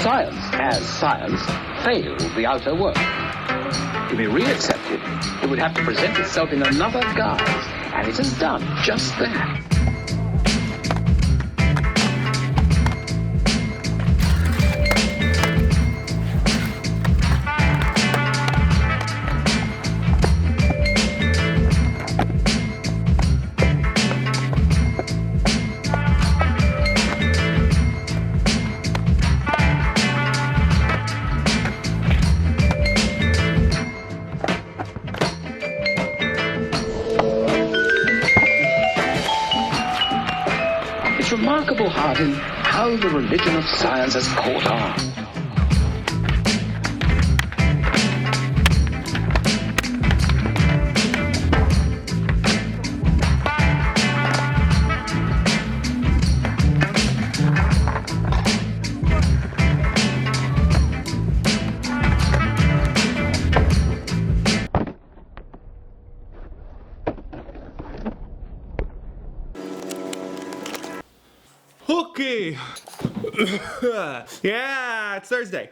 Science, as science, failed the outer world. To be reaccepted, it would have to present itself in another guise, and it has done just that. It's remarkable, Harding, how the religion of science has caught on. Okay. Yeah, it's Thursday.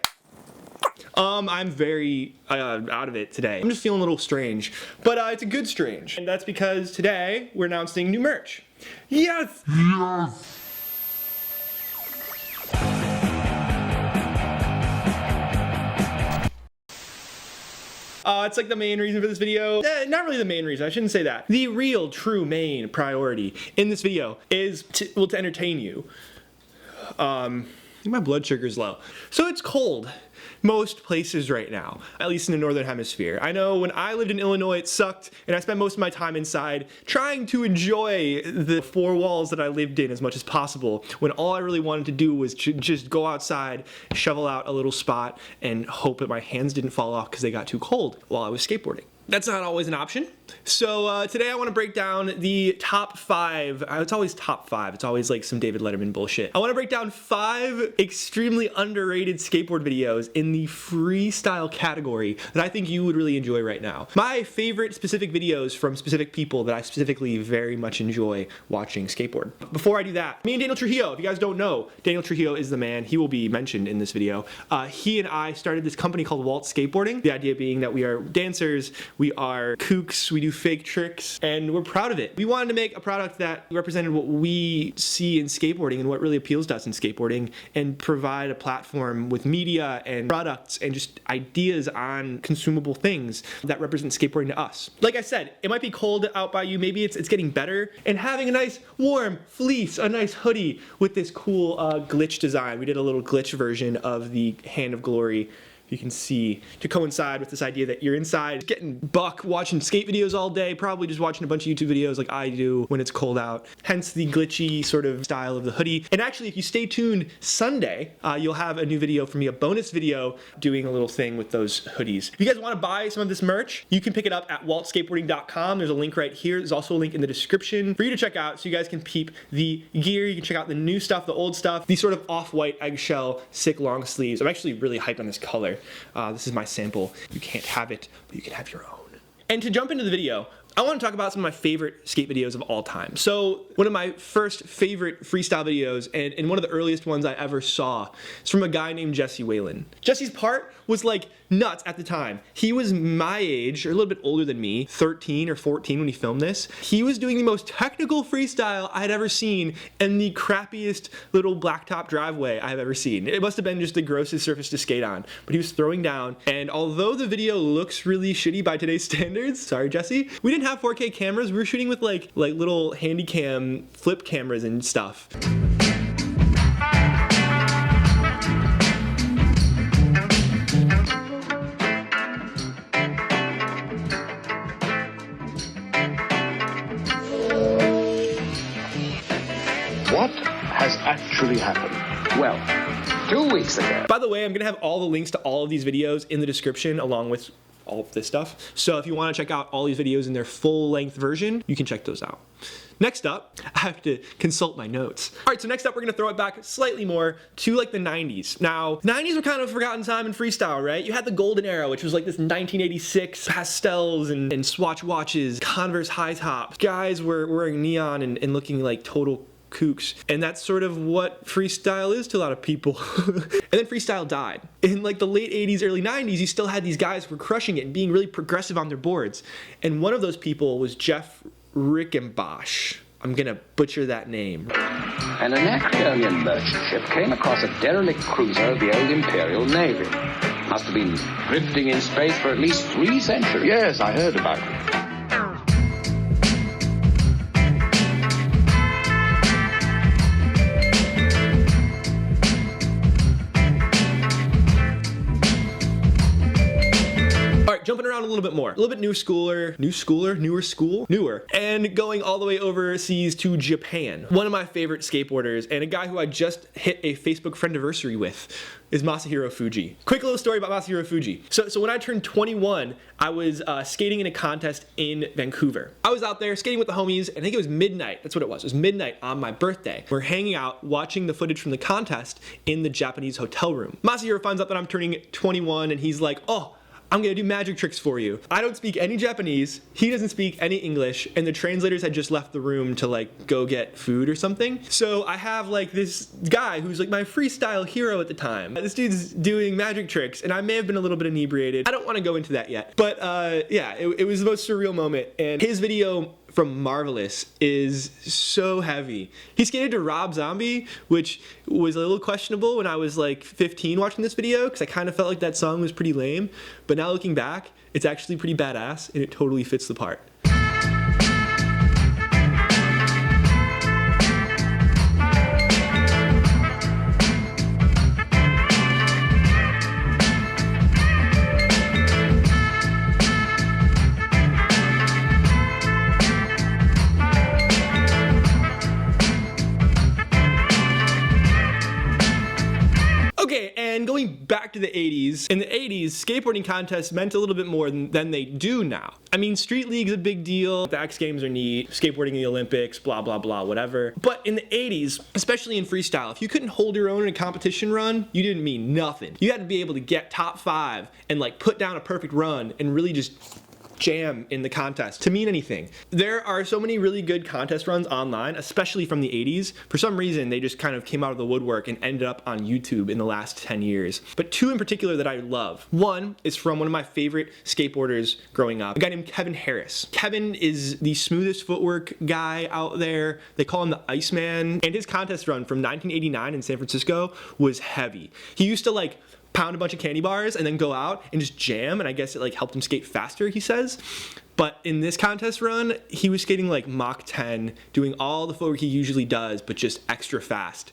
I'm very out of it today. I'm just feeling a little strange, but it's a good strange. And that's because today we're announcing new merch. Yes! Yes! It's like the main reason for this video. Not really the main reason, I shouldn't say that. The real, true main priority in this video is to entertain you. My blood sugar's low. So it's cold most places right now, at least in the northern hemisphere. I know when I lived in Illinois it sucked, and I spent most of my time inside trying to enjoy the four walls that I lived in as much as possible, when all I really wanted to do was just go outside, shovel out a little spot, and hope that my hands didn't fall off because they got too cold while I was skateboarding. That's not always an option. So today I want to break down the top 5. It's always top 5. It's always like some David Letterman bullshit. I want to break down 5 extremely underrated skateboard videos in the freestyle category that I think you would really enjoy right now. My favorite specific videos from specific people that I specifically very much enjoy watching skateboard. Before I do that, me and Daniel Trujillo, if you guys don't know, Daniel Trujillo is the man. He will be mentioned in this video. He and I started this company called Waltz Skateboarding. The idea being that we are dancers, we are kooks, we do fake tricks, and we're proud of it. We wanted to make a product that represented what we see in skateboarding and what really appeals to us in skateboarding, and provide a platform with media and products and just ideas on consumable things that represent skateboarding to us. Like I said, it might be cold out by you, maybe it's getting better, and having a nice warm fleece, a nice hoodie with this cool glitch design. We did a little glitch version of the Hand of Glory, you can see, to coincide with this idea that you're inside getting buck watching skate videos all day, probably just watching a bunch of YouTube videos like I do when it's cold out. Hence the glitchy sort of style of the hoodie. And actually, if you stay tuned Sunday, you'll have a new video from me, a bonus video doing a little thing with those hoodies. If you guys want to buy some of this merch, you can pick it up at waltzskateboarding.com. There's a link right here. There's also a link in the description for you to check out so you guys can peep the gear. You can check out the new stuff, the old stuff, these sort of off-white eggshell sick long sleeves. I'm actually really hyped on this color. This is my sample. You can't have it, but you can have your own. And to jump into the video, I want to talk about some of my favorite skate videos of all time. So one of my first favorite freestyle videos, and one of the earliest ones I ever saw, is from a guy named Jesse Whalen. Jesse's part was like nuts at the time. He was my age, or a little bit older than me, 13 or 14 when he filmed this. He was doing the most technical freestyle I had ever seen in the crappiest little blacktop driveway I've ever seen. It must have been just the grossest surface to skate on, but he was throwing down, and although the video looks really shitty by today's standards, sorry Jesse, we didn't have 4K cameras. We were shooting with like little handy cam flip cameras and stuff. What has actually happened? Well, 2 weeks ago. By the way, I'm gonna have all the links to all of these videos in the description along with all of this stuff. So if you want to check out all these videos in their full length version, you can check those out. Next up, I have to consult my notes. All right, so next up, we're gonna throw it back slightly more to like the 90s. Now, 90s were kind of a forgotten time in freestyle, right? You had the golden era, which was like this 1986 pastels and swatch watches, Converse high tops. Guys were wearing neon and looking like total kooks. And that's sort of what freestyle is to a lot of people. And then freestyle died. In like the late 80s, early 90s, you still had these guys who were crushing it and being really progressive on their boards. And one of those people was Jeff Rickenbosch. I'm gonna butcher that name. An Anacreonian merchant ship came across a derelict cruiser of the old Imperial Navy. Must have been drifting in space for at least 3 centuries. Yes, I heard about it. Jumping around a little bit more. A little bit newer. And going all the way overseas to Japan. One of my favorite skateboarders and a guy who I just hit a Facebook friendiversary with is Masahiro Fuji. Quick little story about Masahiro Fuji. So when I turned 21, I was skating in a contest in Vancouver. I was out there skating with the homies, and I think it was midnight. That's what it was. It was midnight on my birthday. We're hanging out, watching the footage from the contest in the Japanese hotel room. Masahiro finds out that I'm turning 21, and he's like, oh, I'm gonna do magic tricks for you. I don't speak any Japanese, he doesn't speak any English, and the translators had just left the room to like go get food or something. So I have like this guy who's like my freestyle hero at the time. This dude's doing magic tricks, and I may have been a little bit inebriated. I don't wanna go into that yet. But yeah, it was the most surreal moment, and his video from Marvelous is so heavy. He skated to Rob Zombie, which was a little questionable when I was like 15 watching this video, because I kind of felt like that song was pretty lame. But now looking back, it's actually pretty badass, and it totally fits the part. And going back to the 80s, in the 80s, skateboarding contests meant a little bit more than they do now. I mean, Street League's a big deal, the X Games are neat, skateboarding in the Olympics, blah, blah, blah, whatever. But in the 80s, especially in freestyle, if you couldn't hold your own in a competition run, you didn't mean nothing. You had to be able to get top 5 and like put down a perfect run and really just jam in the contest to mean anything. There are so many really good contest runs online, especially from the 80s. For some reason, they just kind of came out of the woodwork and ended up on YouTube in the last 10 years. But 2 in particular that I love. One is from one of my favorite skateboarders growing up, a guy named Kevin Harris. Kevin is the smoothest footwork guy out there. They call him the Iceman. And his contest run from 1989 in San Francisco was heavy. He used to like pound a bunch of candy bars and then go out and just jam, and I guess it like helped him skate faster, he says. But in this contest run, he was skating like Mach 10, doing all the footwork he usually does, but just extra fast.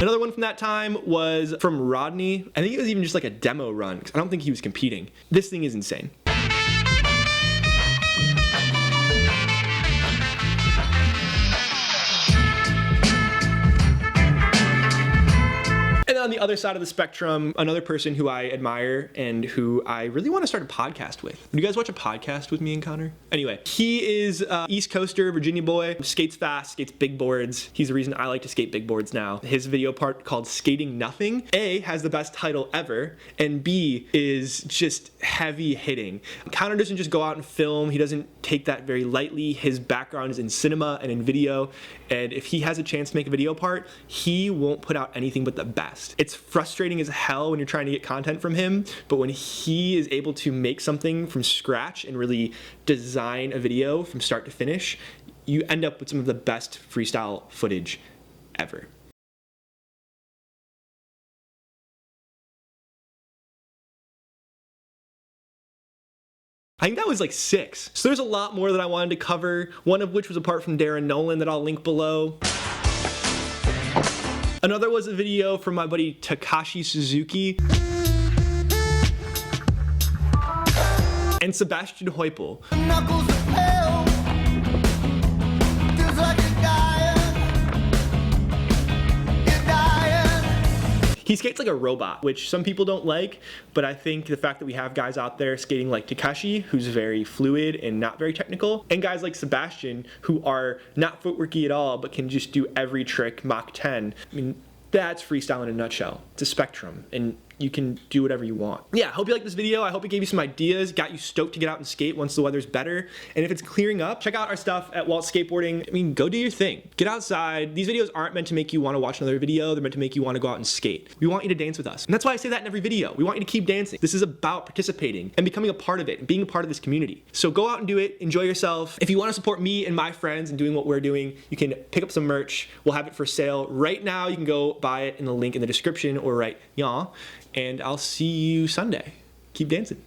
Another one from that time was from Rodney. I think it was even just like a demo run, because I don't think he was competing. This thing is insane. On the other side of the spectrum, another person who I admire and who I really want to start a podcast with. Would you guys watch a podcast with me and Connor? Anyway, he is East Coaster, Virginia boy, skates fast, skates big boards. He's the reason I like to skate big boards now. His video part called Skating Nothing, A, has the best title ever, and B, is just heavy hitting. Connor doesn't just go out and film. He doesn't take that very lightly. His background is in cinema and in video, and if he has a chance to make a video part, he won't put out anything but the best. It's frustrating as hell when you're trying to get content from him, but when he is able to make something from scratch and really design a video from start to finish, you end up with some of the best freestyle footage ever. I think that was like 6. So there's a lot more that I wanted to cover, one of which was a part from Darren Nolan that I'll link below. Another was a video from my buddy Takashi Suzuki and Sebastian Heupel. He skates like a robot, which some people don't like, but I think the fact that we have guys out there skating like Takashi, who's very fluid and not very technical, and guys like Sebastian, who are not footworky at all, but can just do every trick Mach 10, I mean, that's freestyle in a nutshell. It's a spectrum, and you can do whatever you want. Yeah, I hope you liked this video. I hope it gave you some ideas, got you stoked to get out and skate once the weather's better. And if it's clearing up, check out our stuff at Waltz Skateboarding. I mean, go do your thing. Get outside. These videos aren't meant to make you want to watch another video. They're meant to make you want to go out and skate. We want you to dance with us. And that's why I say that in every video. We want you to keep dancing. This is about participating and becoming a part of it and being a part of this community. So go out and do it. Enjoy yourself. If you want to support me and my friends and doing what we're doing, you can pick up some merch. We'll have it for sale right now. You can go buy it in the link in the description or right y'all. And I'll see you Sunday. Keep dancing.